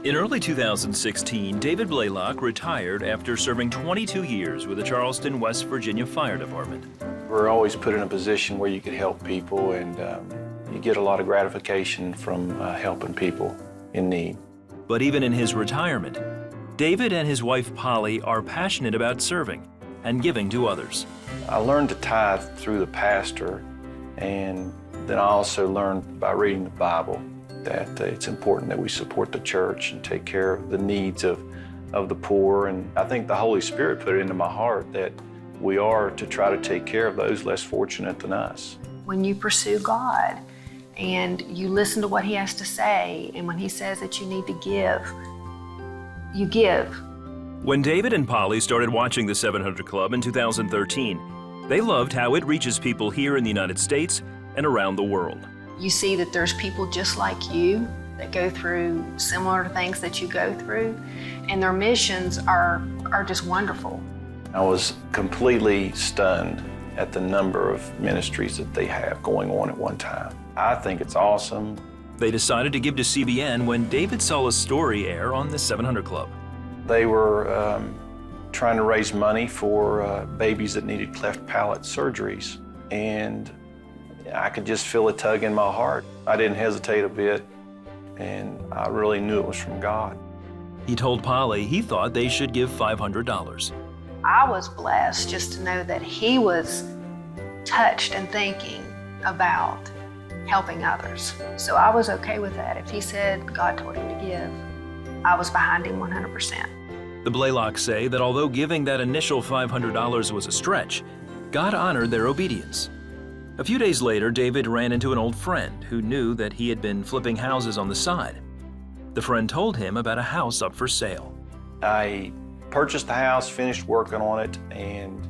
In early 2016, David Blaylock retired after serving 22 years with the Charleston, West Virginia Fire Department. We're always put in a position where you could help people, and you get a lot of gratification from helping people in need. But even in his retirement, David and his wife Polly are passionate about serving and giving to others. I learned to tithe through the pastor, and then I also learned by reading the Bible that it's important that we support the church and take care of the needs of the poor. And I think the Holy Spirit put it into my heart that we are to try to take care of those less fortunate than us. When you pursue God and you listen to what He has to say, and when He says that you need to give, you give. When David and Polly started watching the 700 Club in 2013, they loved how it reaches people here in the United States and around the world. You see that there's people just like you that go through similar things that you go through, and their missions are just wonderful. I was completely stunned at the number of ministries that they have going on at one time. I think it's awesome. They decided to give to CBN when David saw a story air on the 700 Club. They were trying to raise money for babies that needed cleft palate surgeries, and I could just feel a tug in my heart. I didn't hesitate a bit, and I really knew it was from God. He told Polly he thought they should give $500. I was blessed just to know that he was touched and thinking about helping others. So I was okay with that. If he said God told him to give, I was behind him 100%. The Blaylocks say that although giving that initial $500 was a stretch, God honored their obedience. A few days later, David ran into an old friend who knew that he had been flipping houses on the side. The friend told him about a house up for sale. I purchased the house, finished working on it, and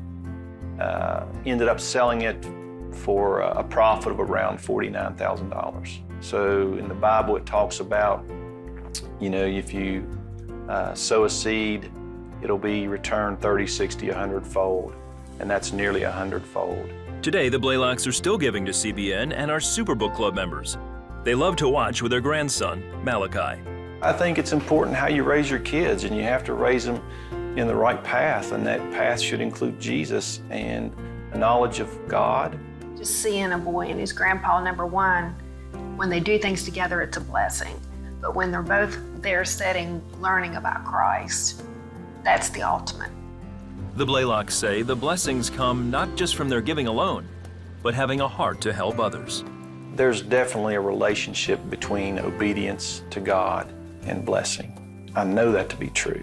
ended up selling it for a profit of around $49,000. So in the Bible it talks about, you know, if you sow a seed, it'll be returned 30, 60, 100-fold, and that's nearly 100-fold. Today, the Blaylocks are still giving to CBN and are Superbook Club members. They love to watch with their grandson, Malachi. I think it's important how you raise your kids, and you have to raise them in the right path, and that path should include Jesus and a knowledge of God. Just seeing a boy and his grandpa, number one, when they do things together, it's a blessing. But when they're both there sitting, learning about Christ, that's the ultimate. The Blaylocks say the blessings come not just from their giving alone, but having a heart to help others. There's definitely a relationship between obedience to God and blessing. I know that to be true.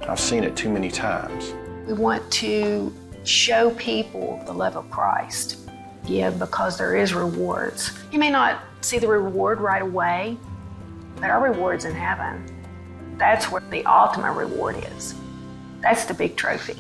I've seen it too many times. We want to show people the love of Christ. Give because there is rewards. You may not see the reward right away, but our reward's in heaven. That's where the ultimate reward is. That's the big trophy.